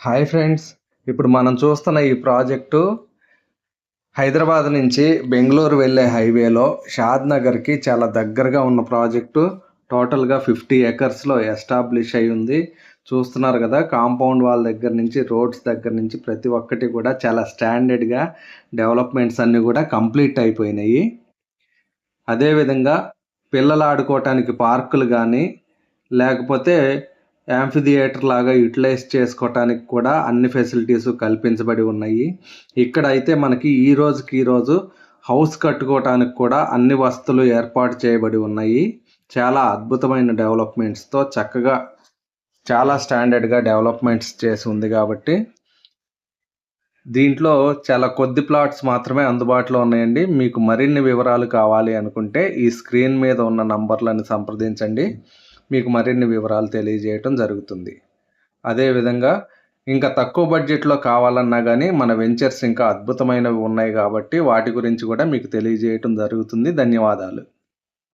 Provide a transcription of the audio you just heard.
Hi friends, ఇప్పుడు మనం చూస్తున్న ఈ ప్రాజెక్టు హైదరాబాద్ నుంచి బెంగళూరు వెళ్ళే హైవేలో షాద్ నగర్కి చాలా దగ్గరగా ఉన్న ప్రాజెక్టు. టోటల్గా 50 ఎకర్స్లో ఎస్టాబ్లిష్ అయి ఉంది. చూస్తున్నారు కదా, కాంపౌండ్ వాల్ దగ్గర నుంచి రోడ్స్ దగ్గర నుంచి ప్రతి ఒక్కటి కూడా చాలా స్టాండర్డ్గా డెవలప్మెంట్స్ అన్నీ కూడా కంప్లీట్ అయిపోయినాయి. అదేవిధంగా పిల్లలు ఆడుకోవటానికి పార్కులు కానీ, లేకపోతే యాంఫిథియేటర్ లాగా యూటిలైజ్ చేసుకోవటానికి కూడా అన్ని ఫెసిలిటీస్ కల్పించబడి ఉన్నాయి. ఇక్కడ అయితే మనకి ఈ రోజు హౌస్ కట్టుకోవటానికి కూడా అన్ని వసతులు ఏర్పాటు చేయబడి ఉన్నాయి. చాలా అద్భుతమైన డెవలప్మెంట్స్తో చక్కగా చాలా స్టాండర్డ్గా డెవలప్మెంట్స్ చేసి ఉంది. కాబట్టి దీంట్లో చాలా కొద్ది ప్లాట్స్ మాత్రమే అందుబాటులో ఉన్నాయండి. మీకు మరిన్ని వివరాలు కావాలి అనుకుంటే ఈ స్క్రీన్ మీద ఉన్న నంబర్లను సంప్రదించండి. మీకు మరిన్ని వివరాలు తెలియజేయటం జరుగుతుంది. అదేవిధంగా ఇంకా తక్కువ బడ్జెట్లో కావాలన్నా కానీ మన వెంచర్స్ ఇంకా అద్భుతమైనవి ఉన్నాయి కాబట్టి వాటి గురించి కూడా మీకు తెలియజేయటం జరుగుతుంది. ధన్యవాదాలు.